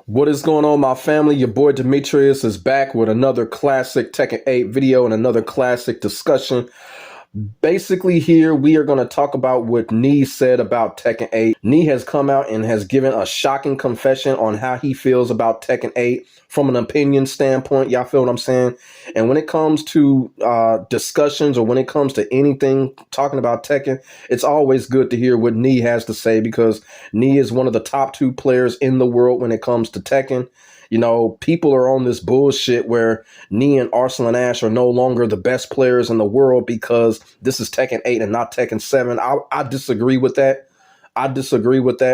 What is going on, my family? Your boy Demetrius is back with another classic Tekken 8 video and another classic discussion. Basically, here we are going to talk about what Nee said about Tekken 8. Nee has come out and has given a shocking confession on how he feels about Tekken 8 from an opinion standpoint. Y'all feel what I'm saying? And when it comes to discussions or when it comes to anything talking about Tekken, it's always good to hear what Nee has to say because Nee is one of the top 2 players in the world when it comes to Tekken. You know, people are on this bullshit where Nee and Arslan Ash are no longer the best players in the world because this is Tekken 8 and not Tekken 7. I disagree with that.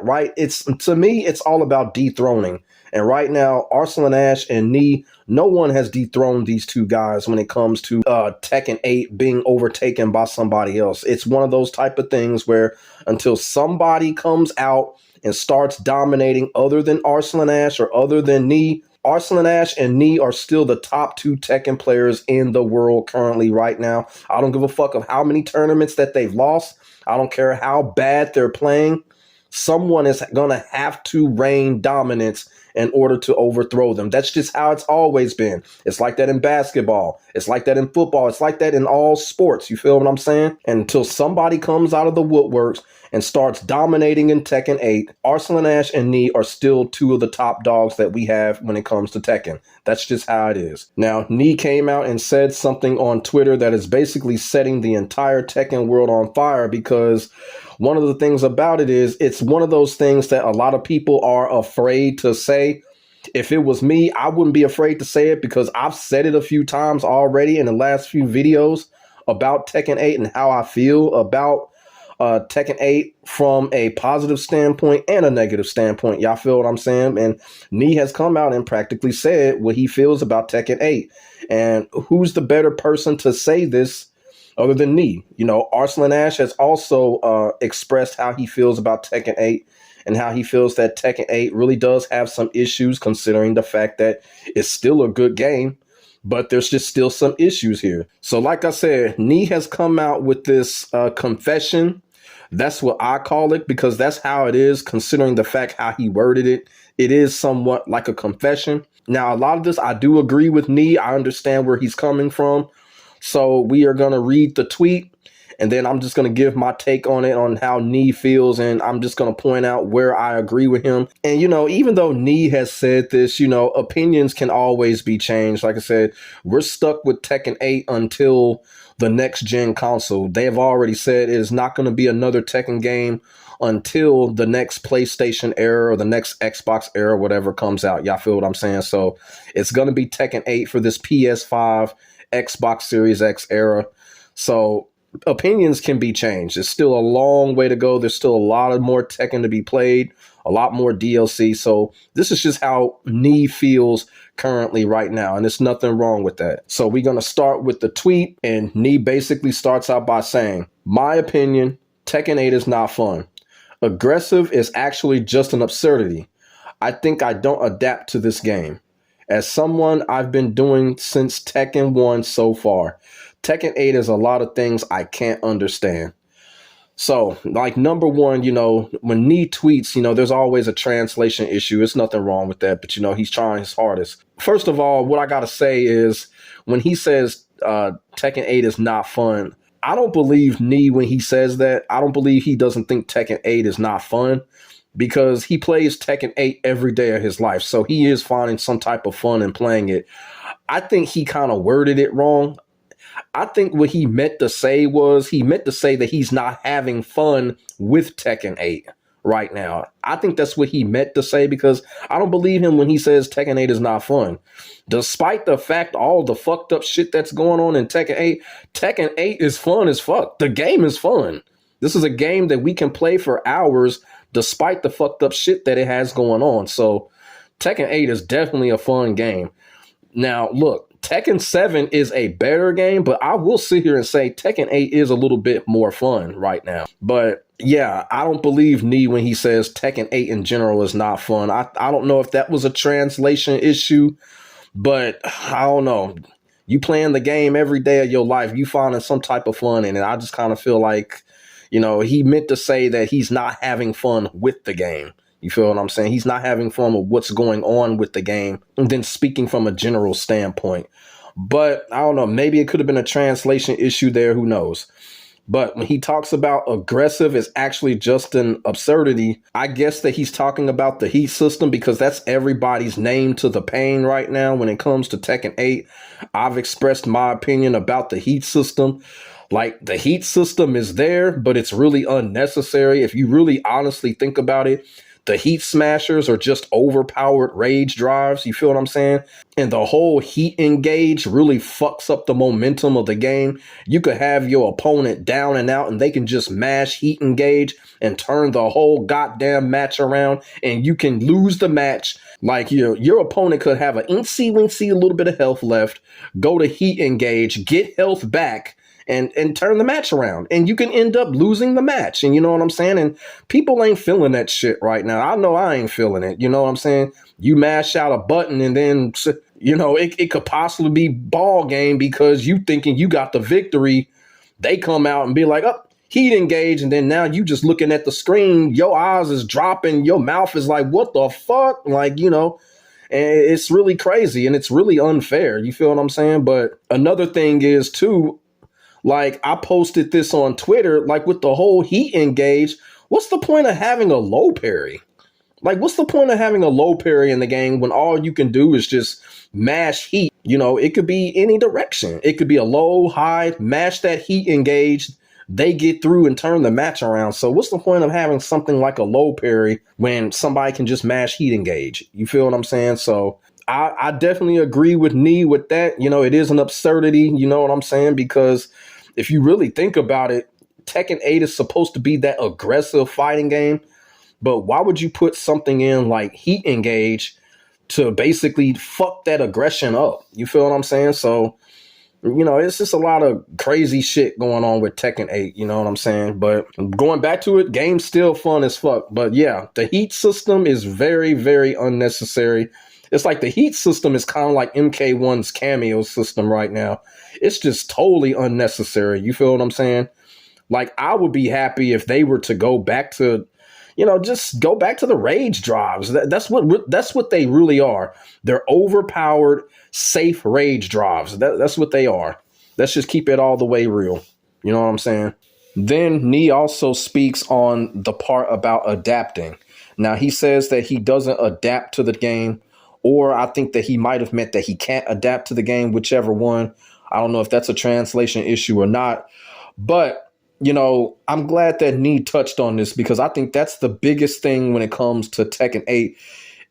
Right? To me, it's all about dethroning. And right now, Arslan Ash and Nee, no one has dethroned these two guys when it comes to Tekken 8 being overtaken by somebody else. It's one of those type of things where until somebody comes out and starts dominating other than Arslan Ash or other than Nee, Arslan Ash and Nee are still the top 2 Tekken players in the world currently right now. I don't give a fuck of how many tournaments that they've lost. I don't care how bad they're playing. Someone is going to have to reign dominance in order to overthrow them. That's just how it's always been. It's like that in basketball. It's like that in football. It's like that in all sports. You feel what I'm saying? And until somebody comes out of the woodworks and starts dominating in Tekken 8, Arslan Ash and Nee are still 2 of the top dogs that we have when it comes to Tekken. That's just how it is. Now, Nee came out and said something on Twitter that is basically setting the entire Tekken world on fire because one of the things about it is it's one of those things that a lot of people are afraid to say. If it was me, I wouldn't be afraid to say it because I've said it a few times already in the last few videos about Tekken 8 and how I feel about Tekken 8 from a positive standpoint and a negative standpoint. Y'all feel what I'm saying? And Nee has come out and practically said what he feels about Tekken 8. And who's the better person to say this other than Nee? You know, Arslan Ash has also expressed how he feels about Tekken 8 and how he feels that Tekken 8 really does have some issues considering the fact that it's still a good game, but there's just still some issues here. So like I said, Nee has come out with this confession. That's what I call it because that's how it is considering the fact how he worded it. It is somewhat like a confession. Now, a lot of this, I do agree with Nee. I understand where he's coming from. So we are going to read the tweet and then I'm just going to give my take on it, on how Nee feels. And I'm just going to point out where I agree with him. And, you know, even though Nee has said this, you know, opinions can always be changed. Like I said, we're stuck with Tekken 8 until the next gen console. They have already said it is not going to be another Tekken game until the next PlayStation era or the next Xbox era, whatever comes out. Y'all feel what I'm saying? So it's going to be Tekken 8 for this PS5, Xbox Series X era. So opinions can be changed. It's still a long way to go. There's still a lot of more Tekken to be played, a lot more DLC. So this is just how Nee feels currently right now. And there's nothing wrong with that. So we're going to start with the tweet. And Nee basically starts out by saying, my opinion, Tekken 8 is not fun. Aggressive is actually just an absurdity. I think I don't adapt to this game. As someone I've been doing since Tekken 1 so far, Tekken 8 is a lot of things I can't understand. So, like, number one, you know, when Nee tweets, you know, there's always a translation issue. There's nothing wrong with that, but, you know, he's trying his hardest. First of all, what I got to say is when he says Tekken 8 is not fun, I don't believe Nee when he says that. I don't believe he doesn't think Tekken 8 is not fun because he plays Tekken 8 every day of his life. So he is finding some type of fun in playing it. I think he kind of worded it wrong. I think what he meant to say was he meant to say that he's not having fun with Tekken 8 right now. I think that's what he meant to say because I don't believe him when he says Tekken 8 is not fun. Despite the fact all the fucked up shit that's going on in Tekken 8 is fun as fuck. The game is fun. This is a game that we can play for hours despite the fucked up shit that it has going on. So Tekken 8 is definitely a fun game. Now, look, Tekken 7 is a better game, but I will sit here and say Tekken 8 is a little bit more fun right now. But yeah, I don't believe Nee when he says Tekken 8 in general is not fun. I don't know if that was a translation issue, but I don't know. You playing the game every day of your life, you finding some type of fun in it. I just kind of feel like, you know, he meant to say that he's not having fun with the game. You feel what I'm saying? He's not having fun with what's going on with the game and then speaking from a general standpoint. But I don't know, maybe it could have been a translation issue there. Who knows? But when he talks about aggressive is actually just an absurdity, I guess that he's talking about the heat system because that's everybody's name to the pain right now when it comes to Tekken 8. I've expressed my opinion about the heat system. Like, the heat system is there, but it's really unnecessary. If you really honestly think about it, the heat smashers are just overpowered rage drives. You feel what I'm saying? And the whole heat engage really fucks up the momentum of the game. You could have your opponent down and out and they can just mash heat engage and turn the whole goddamn match around, and you can lose the match. Like, your opponent could have an incy wincy, a little bit of health left, go to heat engage, get health back, and turn the match around, and you can end up losing the match. And you know what I'm saying? And people ain't feeling that shit right now. I know I ain't feeling it. You know what I'm saying? You mash out a button and then, you know, it could possibly be ball game because you thinking you got the victory. They come out and be like, oh, heat engage. And then now you just looking at the screen, your eyes is dropping, your mouth is like, what the fuck? Like, you know, and it's really crazy and it's really unfair. You feel what I'm saying? But another thing is too, like, I posted this on Twitter, like, with the whole heat engage, what's the point of having a low parry? Like, what's the point of having a low parry in the game when all you can do is just mash heat? You know, it could be any direction. It could be a low, high, mash that heat engage, they get through and turn the match around. So what's the point of having something like a low parry when somebody can just mash heat engage? You feel what I'm saying? So I definitely agree with Nee with that. You know, it is an absurdity. You know what I'm saying? Because if you really think about it, Tekken 8 is supposed to be that aggressive fighting game. But why would you put something in like heat engage to basically fuck that aggression up? You feel what I'm saying? So, you know, it's just a lot of crazy shit going on with Tekken 8. You know what I'm saying? But going back to it, game's still fun as fuck. But yeah, the heat system is very, very unnecessary. It's like the heat system is kind of like MK1's cameo system right now. It's just totally unnecessary. You feel what I'm saying? Like, I would be happy if they were to go back to, you know, just go back to the rage drives. That's what they really are. They're overpowered, safe rage drives. That's what they are. Let's just keep it all the way real. You know what I'm saying? Then Nee also speaks on the part about adapting. Now, he says that he doesn't adapt to the game, or I think that he might have meant that he can't adapt to the game, whichever one. I don't know if that's a translation issue or not. But, you know, I'm glad that Nee touched on this because I think that's the biggest thing when it comes to Tekken 8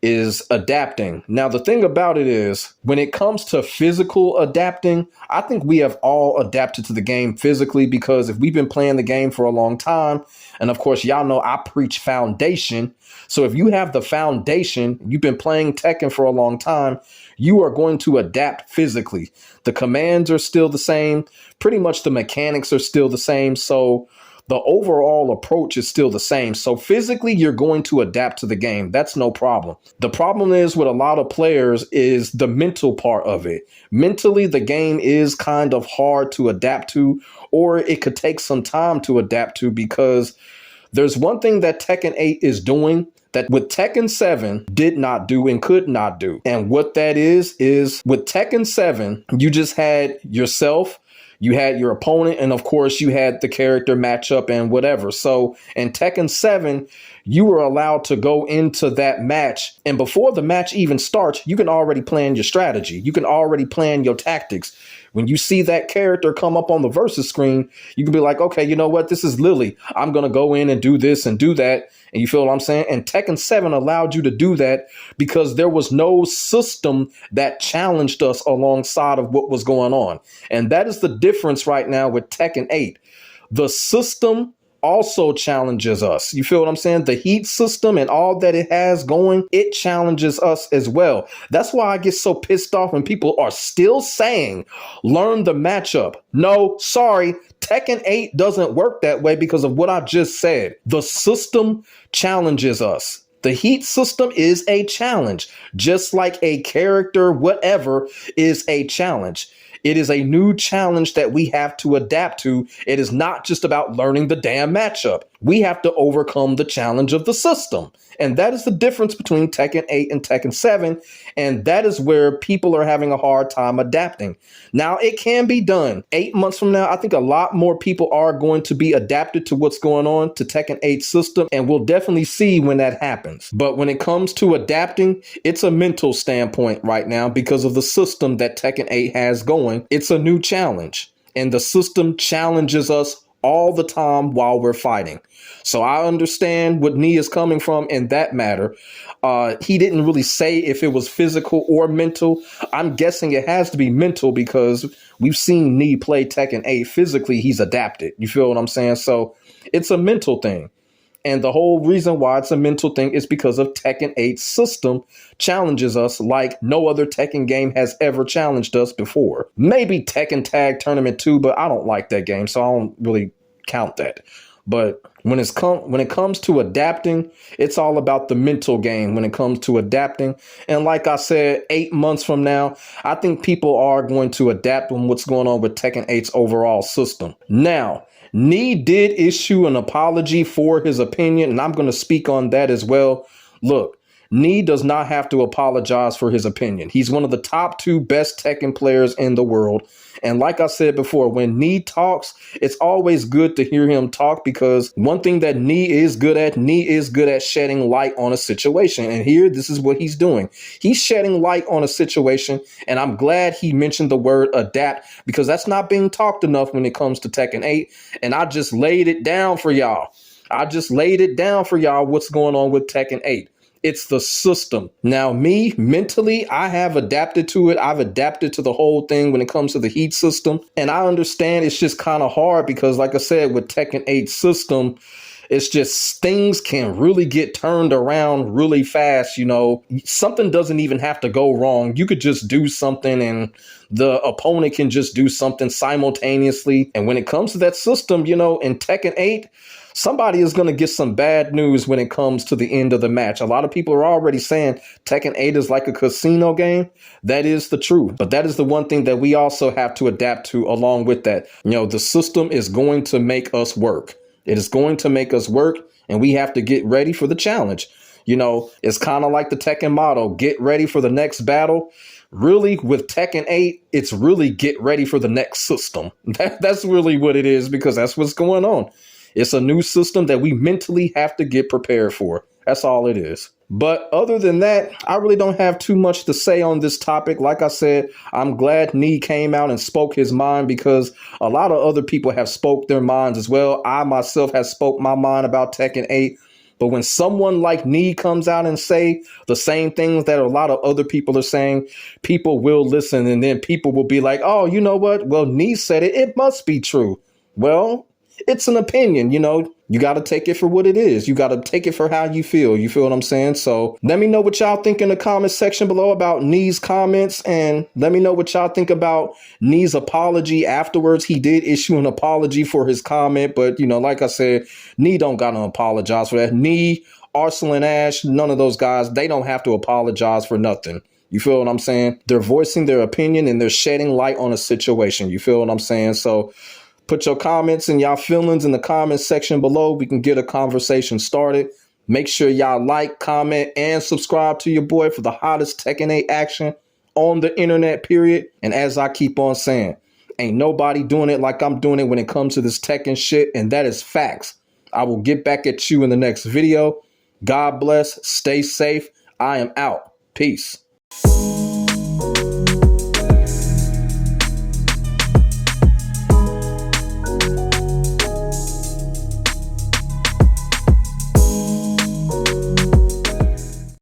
is adapting. Now, the thing about it is when it comes to physical adapting, I think we have all adapted to the game physically because if we've been playing the game for a long time, and of course, y'all know I preach foundation. So if you have the foundation, you've been playing Tekken for a long time, you are going to adapt physically. The commands are still the same. Pretty much the mechanics are still the same. So the overall approach is still the same. So physically, you're going to adapt to the game. That's no problem. The problem is with a lot of players is the mental part of it. Mentally, the game is kind of hard to adapt to, or it could take some time to adapt to because there's one thing that Tekken 8 is doing that with Tekken 7 did not do and could not do. And what that is with Tekken 7, you just had yourself, you had your opponent, and of course you had the character matchup and whatever. So in Tekken 7, you were allowed to go into that match. And before the match even starts, you can already plan your strategy. You can already plan your tactics. When you see that character come up on the versus screen, you can be like, okay, you know what? This is Lily. I'm going to go in and do this and do that. And you feel what I'm saying? And Tekken 7 allowed you to do that because there was no system that challenged us alongside of what was going on. And that is the difference right now with Tekken 8. The system also challenges us. You feel what I'm saying? The heat system and all that it has going, it challenges us as well. That's why I get so pissed off when people are still saying, learn the matchup. No, sorry. Tekken 8 doesn't work that way because of what I just said. The system challenges us. The heat system is a challenge, just like a character, whatever, is a challenge. It is a new challenge that we have to adapt to. It is not just about learning the damn matchup. We have to overcome the challenge of the system. And that is the difference between Tekken 8 and Tekken 7. And that is where people are having a hard time adapting. Now, it can be done. 8 months from now, I think a lot more people are going to be adapted to what's going on to Tekken 8 system. And we'll definitely see when that happens. But when it comes to adapting, it's a mental standpoint right now because of the system that Tekken 8 has going. It's a new challenge. And the system challenges us all the time while we're fighting. So I understand what Nee is coming from in that matter. He didn't really say if it was physical or mental. I'm guessing it has to be mental because we've seen Nee play Tekken 8 physically. He's adapted. You feel what I'm saying? So it's a mental thing. And the whole reason why it's a mental thing is because of Tekken 8's system challenges us like no other Tekken game has ever challenged us before. Maybe Tekken Tag Tournament 2, but I don't like that game, so I don't really count that. But when it comes to adapting, it's all about the mental game when it comes to adapting. And like I said, 8 months from now, I think people are going to adapt on what's going on with Tekken 8's overall system. Now, Nee did issue an apology for his opinion, and I'm going to speak on that as well. Look, Nee does not have to apologize for his opinion. He's one of the top 2 best Tekken players in the world. And like I said before, when Nee talks, it's always good to hear him talk because one thing that Nee is good at shedding light on a situation. And here, this is what he's doing. He's shedding light on a situation, and I'm glad he mentioned the word adapt because that's not being talked enough when it comes to Tekken 8. And I just laid it down for y'all. What's going on with Tekken 8. It's the system. Now, me, mentally, I have adapted to it. I've adapted to the whole thing when it comes to the heat system. And I understand it's just kind of hard because, like I said, with Tekken 8 system, it's just things can really get turned around really fast. You know, something doesn't even have to go wrong. You could just do something and the opponent can just do something simultaneously. And when it comes to that system, you know, in Tekken 8, somebody is going to get some bad news when it comes to the end of the match. A lot of people are already saying Tekken 8 is like a casino game. That is the truth. But that is the one thing that we also have to adapt to along with that. You know, the system is going to make us work. It is going to make us work, and we have to get ready for the challenge. You know, it's kind of like the Tekken motto, get ready for the next battle. Really, with Tekken 8, it's really get ready for the next system. That's really what it is because that's what's going on. It's a new system that we mentally have to get prepared for. That's all it is. But other than that, I really don't have too much to say on this topic. Like I said, I'm glad Nee came out and spoke his mind because a lot of other people have spoke their minds as well. I myself have spoke my mind about Tekken 8. But when someone like Nee comes out and say the same things that a lot of other people are saying, people will listen and then people will be like, oh, you know what? Well, Nee said it. It must be true. Well, it's an opinion, you know, you got to take it for what it is. You got to take it for how you feel. You feel what I'm saying? So let me know what y'all think in the comment section below about Nee's comments. And let me know what y'all think about Nee's apology afterwards. He did issue an apology for his comment. But, you know, like I said, Nee don't got to apologize for that. Nee, Arslan Ash, none of those guys, they don't have to apologize for nothing. You feel what I'm saying? They're voicing their opinion and they're shedding light on a situation. You feel what I'm saying? So put your comments and y'all feelings in the comments section below. We can get a conversation started. Make sure y'all like, comment, and subscribe to your boy for the hottest Tekken 8 action on the internet, period. And as I keep on saying, ain't nobody doing it like I'm doing it when it comes to this Tekken shit, and that is facts. I will get back at you in the next video. God bless. Stay safe. I am out. Peace.